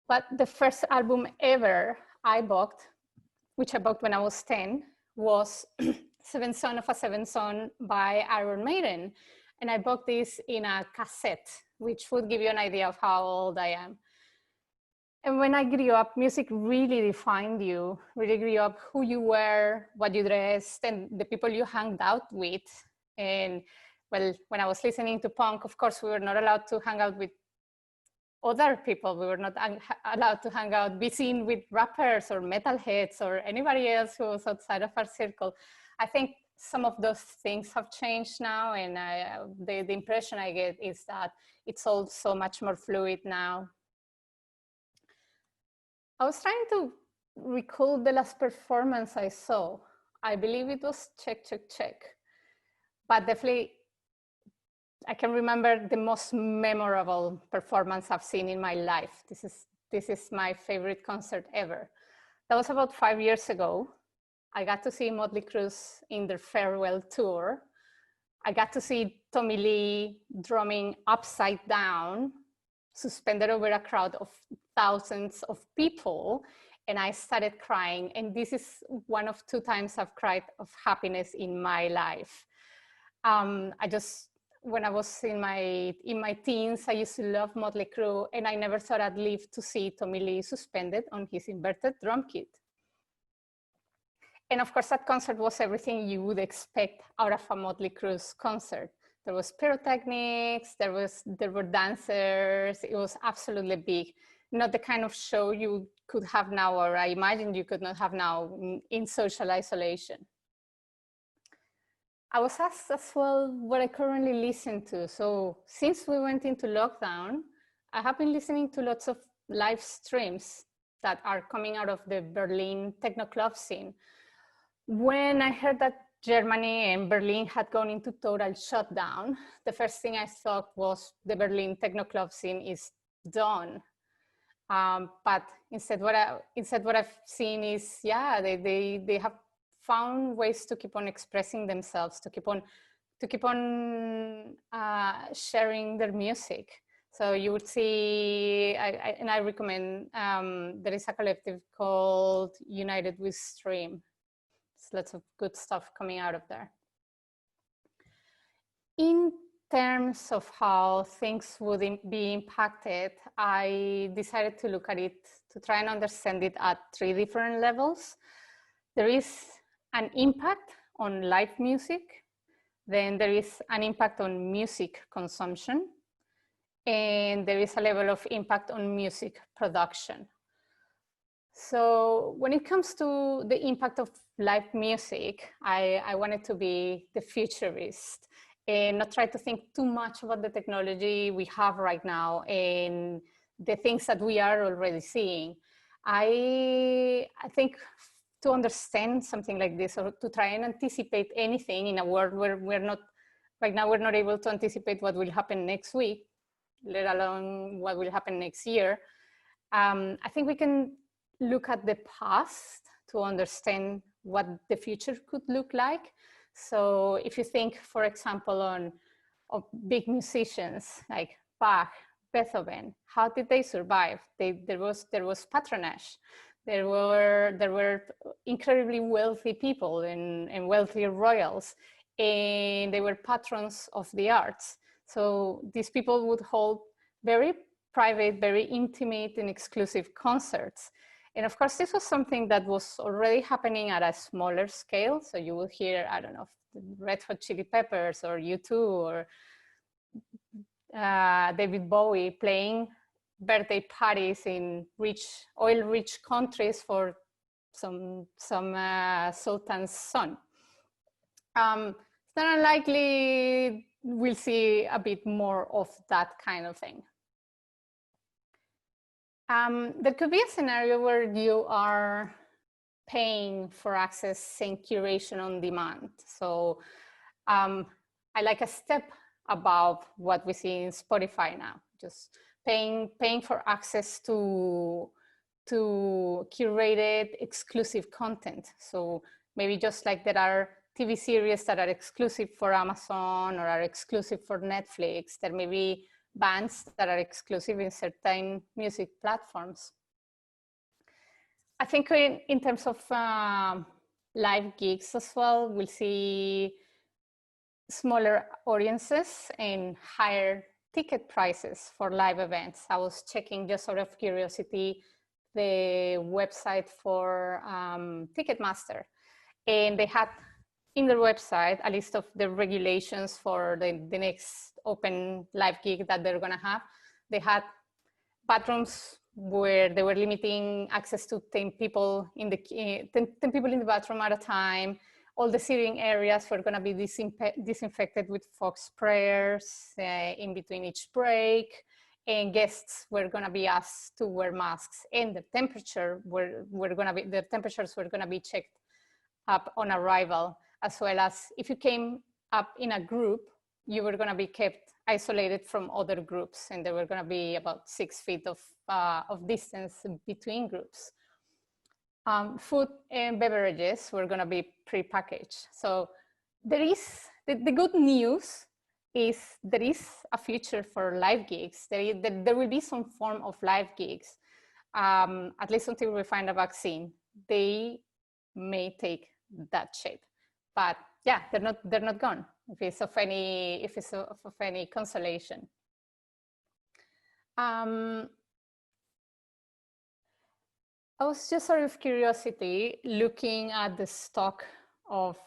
But the first album ever I bought, which I bought when I was 10, was Seventh Son of a Seventh Son by Iron Maiden. And I bought this in a cassette, which would give you an idea of how old I am. And when I grew up, music really defined you, really grew up who you were, what you dressed, and the people you hung out with. And well, when I was listening to punk, of course, we were not allowed to hang out with other people. We were not allowed to hang out, be seen with rappers or metalheads or anybody else who was outside of our circle. I think some of those things have changed now, and the impression I get is that it's all so much more fluid now. I was trying to recall the last performance I saw. I believe it was Check, Check, Check. But definitely, I can remember the most memorable performance I've seen in my life. This is my favorite concert ever. That was about 5 years ago. I got to see Motley Crue in their farewell tour. I got to see Tommy Lee drumming upside down, suspended over a crowd of thousands of people, and I started crying. And this is one of 2 times I've cried of happiness in my life. When I was in my teens, I used to love Motley Crue, and I never thought I'd live to see Tommy Lee suspended on his inverted drum kit. And of course, that concert was everything you would expect out of a Motley Crue's concert. There was pyrotechnics, there were dancers. It was absolutely big. Not the kind of show you could have now, or I imagine you could not have now in social isolation. I was asked as well what I currently listen to. So since we went into lockdown, I have been listening to lots of live streams that are coming out of the Berlin techno club scene. When I heard that Germany and Berlin had gone into total shutdown, the first thing I thought was the Berlin techno club scene is done. But instead what I've seen is, yeah, they have found ways to keep on expressing themselves, to keep on sharing their music. So you would see, and I recommend, there is a collective called United We Stream. There's lots of good stuff coming out of there. In terms of how things would be impacted, I decided to look at it, to try and understand it at 3 different levels. There is an impact on live music, then there is an impact on music consumption, and there is a level of impact on music production. So when it comes to the impact of live music, I wanted to be the futurist and not try to think too much about the technology we have right now and the things that we are already seeing. I think to understand something like this, or to try and anticipate anything in a world where right now we're not able to anticipate what will happen next week, let alone what will happen next year. I think we can look at the past to understand what the future could look like. So if you think, for example, on big musicians like Bach, Beethoven, how did they survive? There was patronage. There were incredibly wealthy people and wealthy royals, and they were patrons of the arts. So these people would hold very private, very intimate and exclusive concerts. And of course, this was something that was already happening at a smaller scale. So you will hear, I don't know, Red Hot Chili Peppers or U2 or David Bowie playing birthday parties in oil-rich countries for some sultan's son. It's not unlikely we'll see a bit more of that kind of thing. There could be a scenario where you are paying for access and curation on demand. So I like a step above what we see in Spotify now, just paying for access to curated exclusive content. So maybe just like there are TV series that are exclusive for Amazon or are exclusive for Netflix, there may be bands that are exclusive in certain music platforms. I think in terms of live gigs as well, we'll see smaller audiences and higher ticket prices for live events. I was checking just out of curiosity the website for Ticketmaster, and they had in their website a list of the regulations for the next open live gig that they're gonna have. They had bathrooms where they were limiting access to 10 people in the 10 people in the bathroom at a time. All the seating areas were gonna be disinfected with fog sprayers in between each break, and guests were gonna be asked to wear masks, and the temperatures were gonna be checked up on arrival, as well as if you came up in a group, you were gonna be kept isolated from other groups, and there were gonna be about 6 feet of distance between groups. Food and beverages were gonna be pre-packaged. So there is, the good news is there is a future for live gigs. There will be some form of live gigs, at least until we find a vaccine. They may take that shape, but yeah, they're not gone. If it's of any consolation. was just sort of curiosity looking at the stock of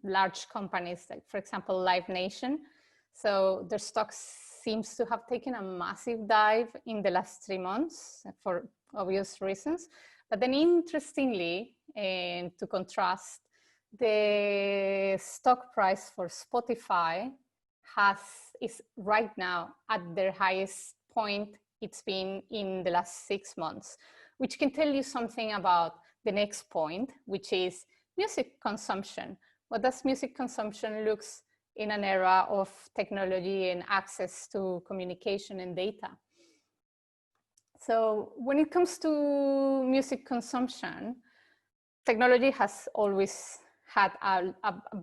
large companies, like for example, Live Nation. So their stock seems to have taken a massive dive in the last 3 months for obvious reasons. But then interestingly, and to contrast, the stock price for Spotify is right now at their highest point it's been in the last 6 months, which can tell you something about the next point, which is music consumption. What does music consumption looks in an era of technology and access to communication and data? So when it comes to music consumption, technology has always had a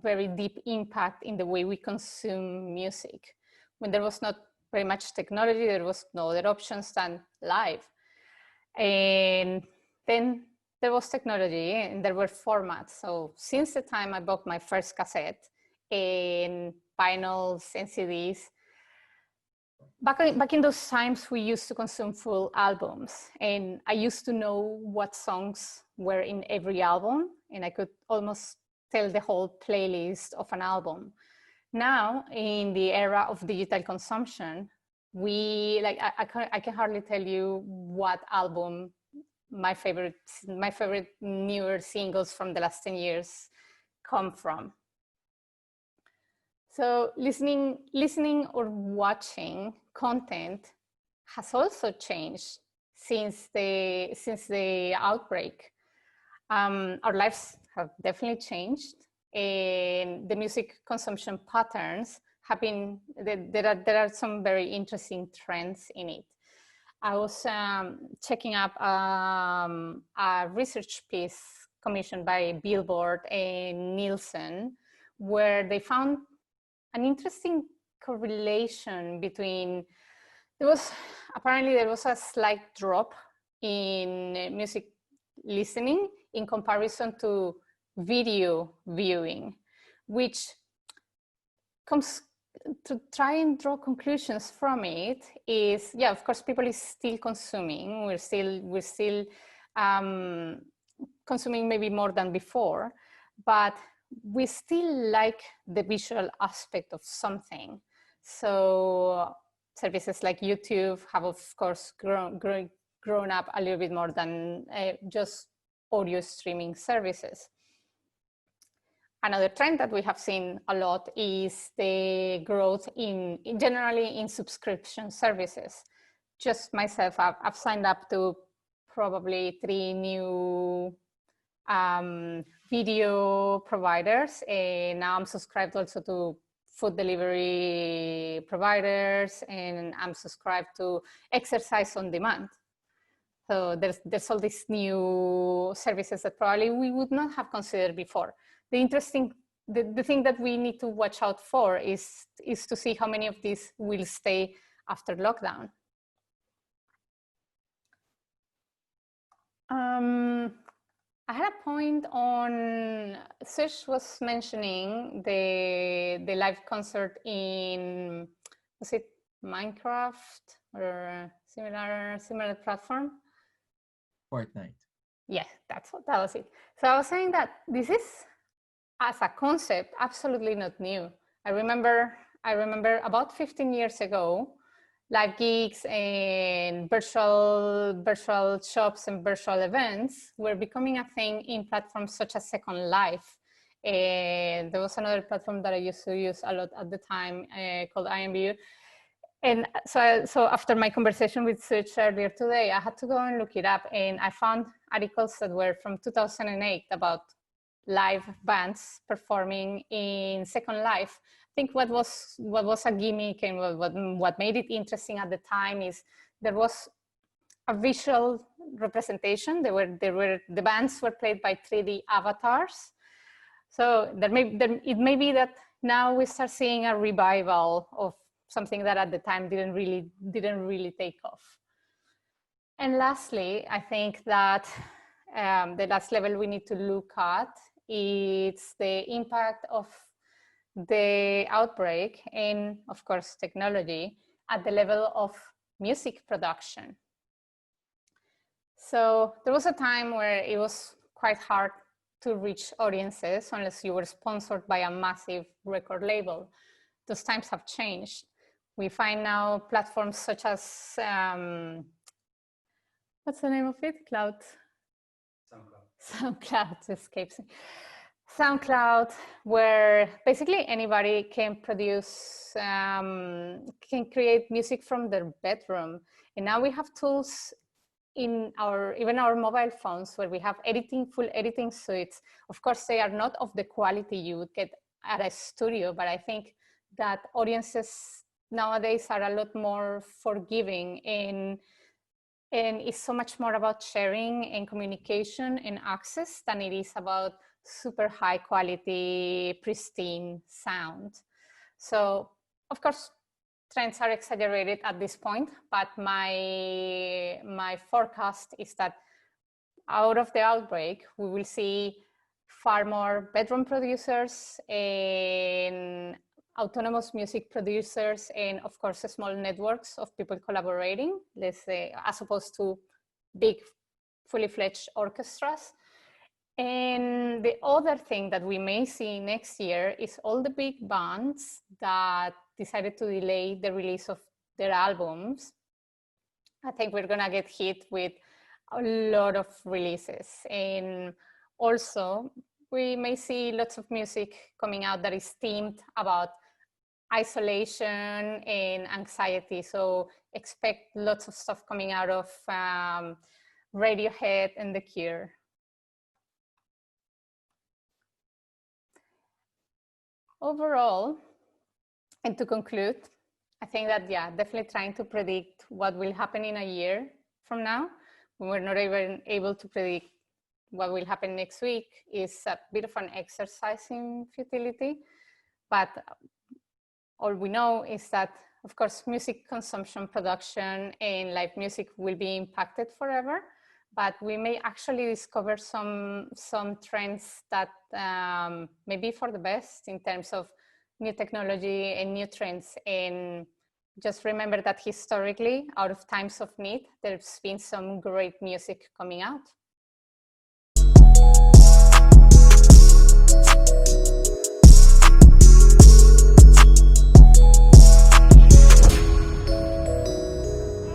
very deep impact in the way we consume music. When there was not very much technology, there was no other options than live. And then there was technology and there were formats. So since the time I bought my first cassette and vinyls and CDs, back in those times, we used to consume full albums, and I used to know what songs were in every album, and I could almost tell the whole playlist of an album. Now, in the era of digital consumption, I can hardly tell you what album my favorite newer singles from the last 10 years come from. So listening or watching content has also changed since the outbreak. Our lives have definitely changed, and the music consumption patterns have been, there are some very interesting trends in it. I was checking up a research piece commissioned by Billboard and Nielsen, where they found an interesting correlation between, there was a slight drop in music listening in comparison to video viewing, which comes to try and draw conclusions from it is, yeah, of course, people is still consuming. We're still consuming maybe more than before, but we still like the visual aspect of something. So services like YouTube have, of course, grown up a little bit more than just audio streaming services. Another trend that we have seen a lot is the growth generally in subscription services. Just myself, I've signed up to probably 3 new video providers, and now I'm subscribed also to food delivery providers, and I'm subscribed to exercise on demand. So there's all these new services that probably we would not have considered before. The thing that we need to watch out for is to see how many of these will stay after lockdown. I had a point on, Sush was mentioning the live concert in, was it Minecraft or similar platform? Fortnite. Yeah, that was it. So I was saying that this is, as a concept, absolutely not new. I remember about 15 years ago, live gigs and virtual shops and virtual events were becoming a thing in platforms such as Second Life. And there was another platform that I used to use a lot at the time called IMVU. And so after my conversation with Such earlier today, I had to go and look it up, and I found articles that were from 2008 about live bands performing in Second Life. I think what was a gimmick and what made it interesting at the time is there was a visual representation. The bands were played by 3D avatars. So it may be that now we start seeing a revival of something that at the time didn't really take off. And lastly, I think that the last level we need to look at is the impact of the outbreak and, of course, technology at the level of music production. So there was a time where it was quite hard to reach audiences unless you were sponsored by a massive record label. Those times have changed. We find now platforms such as, what's the name of it? Cloud? SoundCloud escapes me. SoundCloud, where basically anybody can produce, can create music from their bedroom. And now we have tools in even our mobile phones where we have full editing suites. Of course, they are not of the quality you would get at a studio, but I think that audiences nowadays are a lot more forgiving, and it's so much more about sharing and communication and access than it is about super high quality, pristine sound. So of course, trends are exaggerated at this point, but my forecast is that out of the outbreak, we will see far more bedroom producers and autonomous music producers, and of course, small networks of people collaborating, let's say, as opposed to big, fully fledged orchestras. And the other thing that we may see next year is all the big bands that decided to delay the release of their albums. I think we're gonna get hit with a lot of releases. And also, we may see lots of music coming out that is themed about isolation and anxiety. So expect lots of stuff coming out of Radiohead and The Cure. Overall, and to conclude, I think that, yeah, definitely trying to predict what will happen in a year from now, when we're not even able to predict what will happen next week, is a bit of an exercise in futility. But all we know is that, of course, music consumption, production, and live music will be impacted forever. But we may actually discover some trends that may be for the best in terms of new technology and new trends. And just remember that historically, out of times of need, there's been some great music coming out.